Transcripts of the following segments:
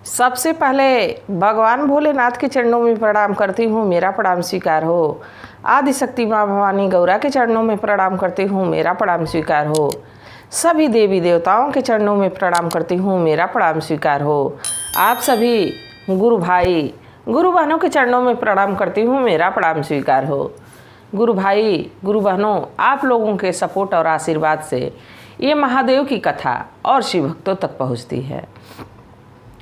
सबसे पहले भगवान भोलेनाथ के चरणों में प्रणाम करती हूँ, मेरा प्रणाम स्वीकार हो। आदिशक्ति माँ भवानी गौरा के चरणों में प्रणाम करती हूँ, मेरा प्रणाम स्वीकार हो। सभी देवी देवताओं के चरणों में प्रणाम करती हूँ, मेरा प्रणाम स्वीकार हो। आप सभी गुरु भाई गुरु बहनों के चरणों में प्रणाम करती हूँ, मेरा प्रणाम स्वीकार हो। गुरु भाई गुरु बहनों, आप लोगों के सपोर्ट और आशीर्वाद से ये महादेव की कथा और शिव भक्तों तक पहुँचती है।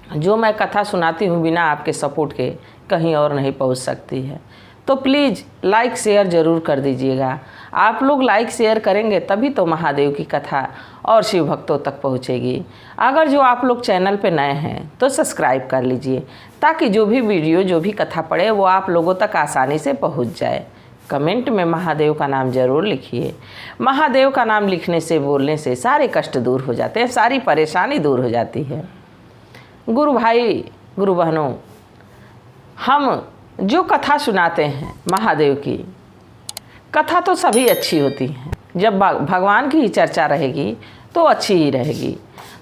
जो मैं कथा सुनाती हूँ बिना आपके सपोर्ट के कहीं और नहीं पहुँच सकती है। तो प्लीज़ लाइक शेयर ज़रूर कर दीजिएगा। आप लोग लाइक शेयर करेंगे तभी तो महादेव की कथा और शिव भक्तों तक पहुँचेगी। अगर जो आप लोग चैनल पे नए हैं तो सब्सक्राइब कर लीजिए, ताकि जो भी वीडियो जो भी कथा पड़े वो आप लोगों तक आसानी से पहुँच जाए। कमेंट में महादेव का नाम ज़रूर लिखिए। महादेव का नाम लिखने से बोलने से सारे कष्ट दूर हो जाते हैं, सारी परेशानी दूर हो जाती है। गुरु भाई गुरु बहनों, हम जो कथा सुनाते हैं महादेव की कथा तो सभी अच्छी होती हैं। जब भगवान की ही चर्चा रहेगी तो अच्छी ही रहेगी।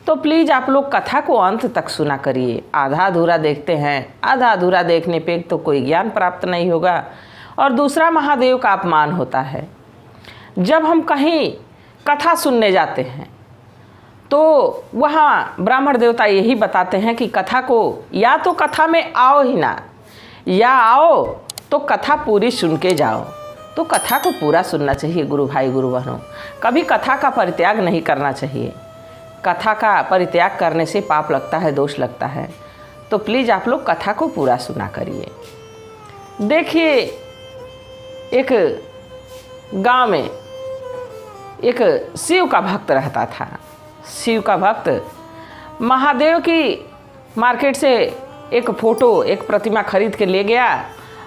तो प्लीज़ आप लोग कथा को अंत तक सुना करिए। आधा अधूरा देखते हैं, आधा अधूरा देखने पे तो कोई ज्ञान प्राप्त नहीं होगा और दूसरा महादेव का अपमान होता है। जब हम कहीं कथा सुनने जाते हैं तो वहाँ ब्राह्मण देवता यही बताते हैं कि कथा को या तो कथा में आओ ही ना, या आओ तो कथा पूरी सुन के जाओ। तो कथा को पूरा सुनना चाहिए गुरु भाई गुरु बहनों। कभी कथा का परित्याग नहीं करना चाहिए। कथा का परित्याग करने से पाप लगता है, दोष लगता है। तो प्लीज़ आप लोग कथा को पूरा सुना करिए। देखिए, एक गांव में एक शिव का भक्त रहता था। शिव का भक्त महादेव की मार्केट से एक फ़ोटो, एक प्रतिमा खरीद के ले गया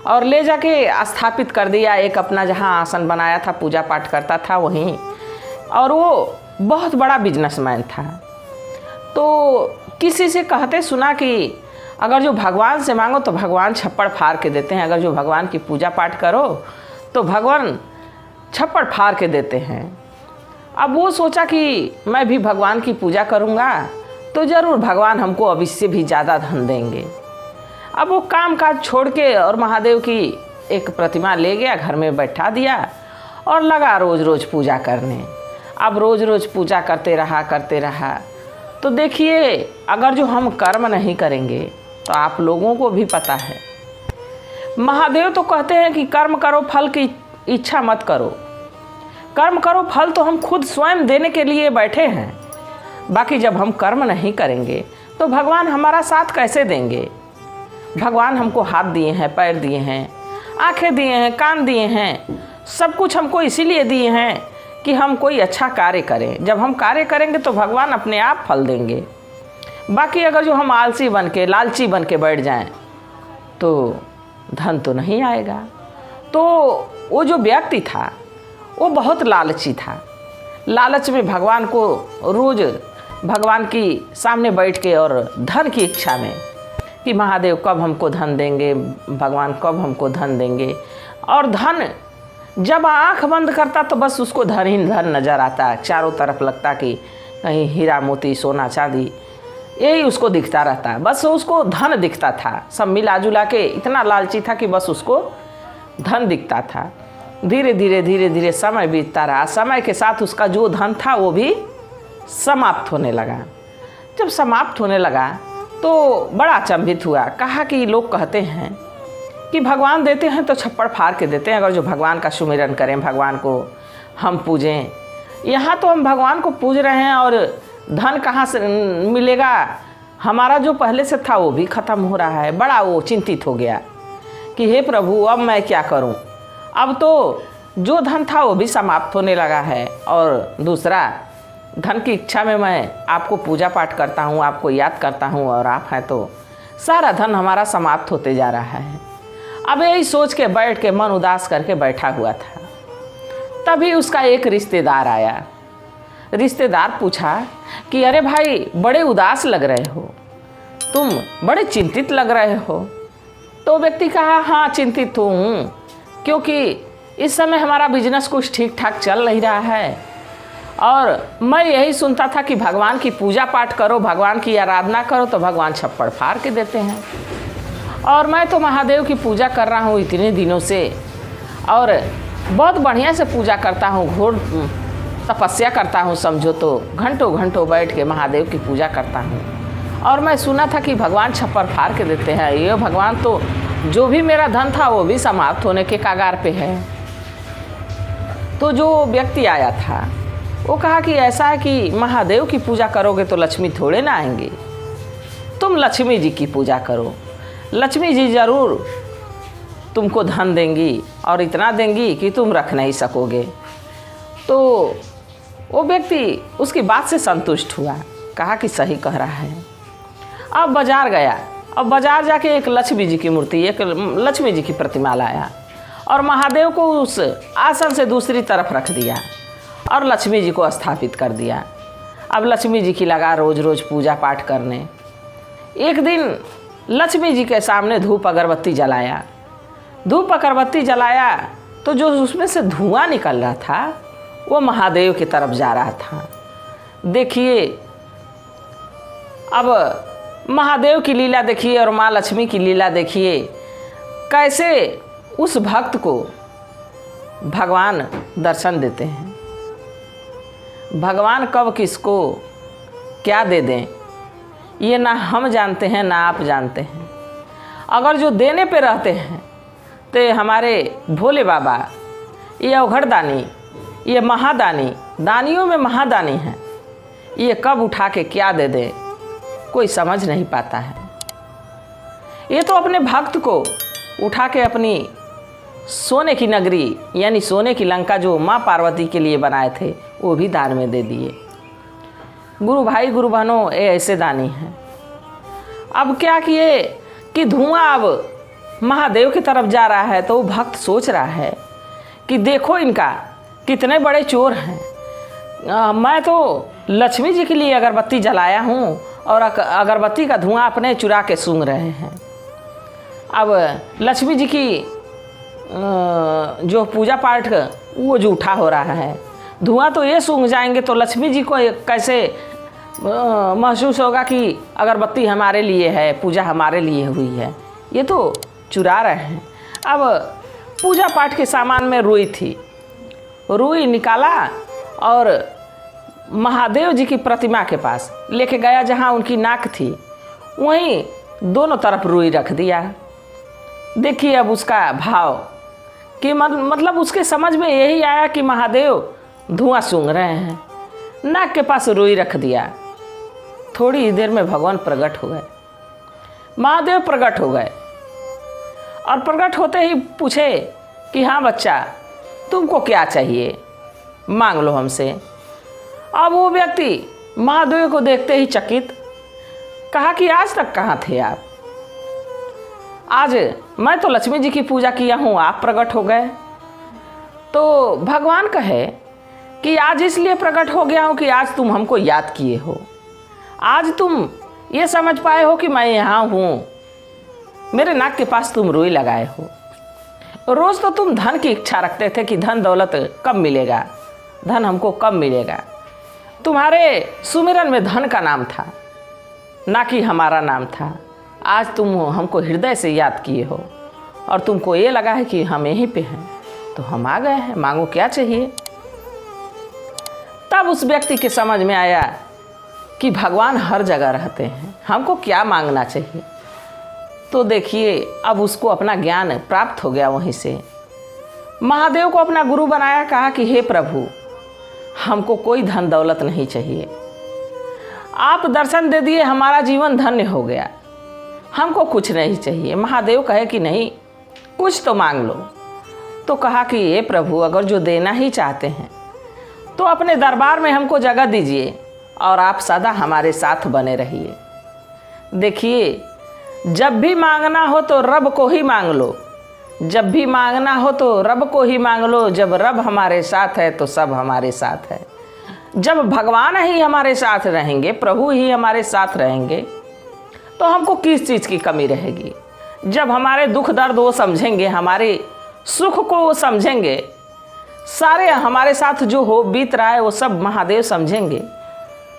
और ले जाके स्थापित कर दिया। एक अपना जहाँ आसन बनाया था, पूजा पाठ करता था वहीं। और वो बहुत बड़ा बिजनेसमैन था। तो किसी से कहते सुना कि अगर जो भगवान से मांगो तो भगवान छप्पड़ फाड़ के देते हैं, अगर जो भगवान की पूजा पाठ करो तो भगवान छप्पड़ फाड़ के देते हैं। अब वो सोचा कि मैं भी भगवान की पूजा करूँगा तो ज़रूर भगवान हमको अब इससे भी ज़्यादा धन देंगे। अब वो काम काज छोड़ के और महादेव की एक प्रतिमा ले गया, घर में बैठा दिया और लगा रोज़ रोज़ पूजा करने। अब रोज़ रोज़ पूजा करते रहा। तो देखिए, अगर जो हम कर्म नहीं करेंगे तो आप लोगों को भी पता है, महादेव तो कहते हैं कि कर्म करो, फल की इच्छा मत करो। कर्म करो, फल तो हम खुद स्वयं देने के लिए बैठे हैं। बाकी जब हम कर्म नहीं करेंगे तो भगवान हमारा साथ कैसे देंगे। भगवान हमको हाथ दिए हैं, पैर दिए हैं, आंखें दिए हैं, कान दिए हैं, सब कुछ हमको इसीलिए दिए हैं कि हम कोई अच्छा कार्य करें। जब हम कार्य करेंगे तो भगवान अपने आप फल देंगे। बाकी अगर जो हम आलसी बन के, लालची बन के बैठ जाएं तो धन तो नहीं आएगा। तो वो जो व्यक्ति था वो बहुत लालची था। लालच में भगवान को रोज़ भगवान की सामने बैठ के और धन की इच्छा में कि महादेव कब हमको धन देंगे, भगवान कब हमको धन देंगे। और धन जब आँख बंद करता तो बस उसको धन ही धन नज़र आता। चारों तरफ लगता कि कहीं हीरा मोती सोना चांदी यही उसको दिखता रहता। बस उसको धन दिखता था। सब मिला जुला के इतना लालची था कि बस उसको धन दिखता था। धीरे धीरे समय बीतता रहा। समय के साथ उसका जो धन था वो भी समाप्त होने लगा। जब समाप्त होने लगा तो बड़ा अचंभित हुआ। कहा कि लोग कहते हैं कि भगवान देते हैं तो छप्पड़ फाड़ के देते हैं। अगर जो भगवान का सुमिरन करें, भगवान को हम पूजें, यहाँ तो हम भगवान को पूज रहे हैं और धन कहाँ से मिलेगा। हमारा जो पहले से था वो भी ख़त्म हो रहा है। बड़ा वो चिंतित हो गया कि हे प्रभु, अब मैं क्या करूं। अब तो जो धन था वो भी समाप्त होने लगा है और दूसरा धन की इच्छा में मैं आपको पूजा पाठ करता हूँ, आपको याद करता हूँ और आप हैं तो सारा धन हमारा समाप्त होते जा रहा है। अब यही सोच के बैठ के मन उदास करके बैठा हुआ था। तभी उसका एक रिश्तेदार आया। रिश्तेदार पूछा कि अरे भाई, बड़े उदास लग रहे हो, तुम बड़े चिंतित लग रहे हो। तो व्यक्ति कहा, हाँ चिंतित हूँ, क्योंकि इस समय हमारा बिजनेस कुछ ठीक ठाक चल नहीं रहा है और मैं यही सुनता था कि भगवान की पूजा पाठ करो, भगवान की आराधना करो तो भगवान छप्पड़ फाड़ के देते हैं। और मैं तो महादेव की पूजा कर रहा हूँ इतने दिनों से, और बहुत बढ़िया से पूजा करता हूँ, घोर तपस्या करता हूँ समझो तो, घंटों घंटों बैठ के महादेव की पूजा करता हूँ। और मैं सुना था कि भगवान छप्पर फाड़ के देते हैं। ये भगवान तो जो भी मेरा धन था वो भी समाप्त होने के कगार पे है। तो जो व्यक्ति आया था वो कहा कि ऐसा है कि महादेव की पूजा करोगे तो लक्ष्मी थोड़े ना आएंगे, तुम लक्ष्मी जी की पूजा करो, लक्ष्मी जी ज़रूर तुमको धन देंगी और इतना देंगी कि तुम रख नहीं सकोगे। तो वो व्यक्ति उसकी बात से संतुष्ट हुआ, कहा कि सही कह रहा है। अब बाज़ार गया, अब बाज़ार जाके एक लक्ष्मी जी की मूर्ति, एक लक्ष्मी जी की प्रतिमा लाया और महादेव को उस आसन से दूसरी तरफ रख दिया और लक्ष्मी जी को स्थापित कर दिया। अब लक्ष्मी जी की लगा रोज़ रोज़ पूजा पाठ करने। एक दिन लक्ष्मी जी के सामने धूप अगरबत्ती जलाया, धूप अगरबत्ती जलाया तो जो उसमें से धुआं निकल रहा था वो महादेव की तरफ जा रहा था। देखिए अब महादेव की लीला देखिए और माँ लक्ष्मी की लीला देखिए, कैसे उस भक्त को भगवान दर्शन देते हैं। भगवान कब किसको क्या दे दें ये ना हम जानते हैं ना आप जानते हैं। अगर जो देने पे रहते हैं तो हमारे भोले बाबा, ये अवघड़दानी, ये महादानी, दानियों में महादानी हैं, ये कब उठा के क्या दे दें कोई समझ नहीं पाता है। ये तो अपने भक्त को उठा के अपनी सोने की नगरी यानी सोने की लंका जो माँ पार्वती के लिए बनाए थे वो भी दान में दे दिए। गुरु भाई गुरु बहनों, ये ऐसे दानी हैं। अब क्या किए कि धुआं अब महादेव की तरफ जा रहा है तो वो भक्त सोच रहा है कि देखो इनका कितने बड़े चोर हैं। मैं तो लक्ष्मी जी के लिए अगरबत्ती जलाया हूँ और अगरबत्ती का धुआं अपने चुरा के सूंघ रहे हैं। अब लक्ष्मी जी की जो पूजा पाठ वो जूठा हो रहा है, धुआं तो ये सूंघ जाएंगे तो लक्ष्मी जी को कैसे महसूस होगा कि अगरबत्ती हमारे लिए है, पूजा हमारे लिए हुई है। ये तो चुरा रहे हैं। अब पूजा पाठ के सामान में रुई थी, रुई निकाला और महादेव जी की प्रतिमा के पास लेके गया, जहाँ उनकी नाक थी वहीं दोनों तरफ रुई रख दिया। देखिए अब उसका भाव कि मतलब उसके समझ में यही आया कि महादेव धुआं सूंघ रहे हैं, नाक के पास रुई रख दिया। थोड़ी ही देर में भगवान प्रकट हो गए, महादेव प्रकट हो गए और प्रकट होते ही पूछे कि हाँ बच्चा तुमको क्या चाहिए, मांग लो हमसे। अब वो व्यक्ति महादेव को देखते ही चकित, कहा कि आज तक कहाँ थे आप? आज मैं तो लक्ष्मी जी की पूजा किया हूँ, आप प्रकट हो गए। तो भगवान कहे कि आज इसलिए प्रकट हो गया हूँ कि आज तुम हमको याद किए हो, आज तुम ये समझ पाए हो कि मैं यहाँ हूँ, मेरे नाक के पास तुम रुई लगाए हो। रोज़ तो तुम धन की इच्छा रखते थे कि धन दौलत कब मिलेगा, धन हमको कब मिलेगा। तुम्हारे सुमिरन में धन का नाम था ना कि हमारा नाम था। आज तुम हमको हृदय से याद किए हो और तुमको ये लगा है कि हम यहीं पे हैं तो हम आ गए हैं, मांगो क्या चाहिए। तब उस व्यक्ति के समझ में आया कि भगवान हर जगह रहते हैं, हमको क्या मांगना चाहिए। तो देखिए अब उसको अपना ज्ञान प्राप्त हो गया। वहीं से महादेव को अपना गुरु बनाया, कहा कि हे प्रभु हमको कोई धन दौलत नहीं चाहिए, आप दर्शन दे दिए, हमारा जीवन धन्य हो गया, हमको कुछ नहीं चाहिए। महादेव कहे कि नहीं कुछ तो मांग लो। तो कहा कि हे प्रभु अगर जो देना ही चाहते हैं तो अपने दरबार में हमको जगह दीजिए और आप सदा हमारे साथ बने रहिए। देखिए जब भी मांगना हो तो रब को ही मांग लो, जब भी मांगना हो तो रब को ही मांग लो। जब रब हमारे साथ है तो सब हमारे साथ है। जब भगवान ही हमारे साथ रहेंगे, प्रभु ही हमारे साथ रहेंगे तो हमको किस चीज़ की कमी रहेगी। जब हमारे दुख दर्द वो समझेंगे, हमारे सुख को वो समझेंगे, सारे हमारे साथ जो हो बीत रहा है वो सब महादेव समझेंगे।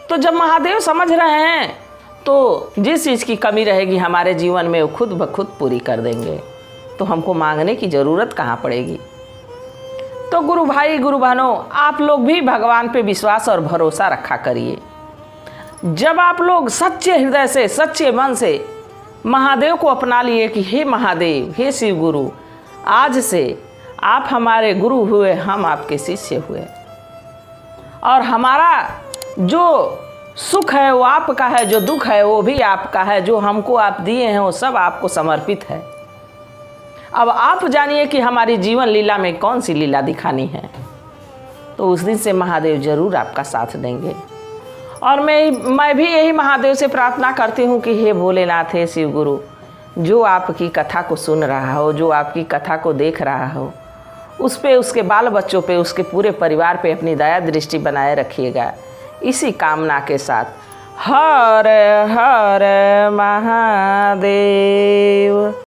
तो जब महादेव समझ रहे हैं तो जिस चीज़ की कमी रहेगी हमारे जीवन में वो खुद ब खुद पूरी कर देंगे, तो हमको मांगने की ज़रूरत कहाँ पड़ेगी। तो गुरु भाई गुरु बहनों, आप लोग भी भगवान पे विश्वास और भरोसा रखा करिए। जब आप लोग सच्चे हृदय से सच्चे मन से महादेव को अपना लिए कि हे महादेव, हे शिव गुरु, आज से आप हमारे गुरु हुए, हम आपके शिष्य हुए, और हमारा जो सुख है वो आपका है, जो दुख है वो भी आपका है, जो हमको आप दिए हैं वो सब आपको समर्पित है। अब आप जानिए कि हमारी जीवन लीला में कौन सी लीला दिखानी है। तो उस दिन से महादेव जरूर आपका साथ देंगे। और मैं भी यही महादेव से प्रार्थना करती हूँ कि हे भोलेनाथ, हे शिव गुरु, जो आपकी कथा को सुन रहा हो, जो आपकी कथा को देख रहा हो, उस पे, उसके बाल बच्चों पे, उसके पूरे परिवार पे अपनी दया दृष्टि बनाए रखिएगा। इसी कामना के साथ हर हर महादेव।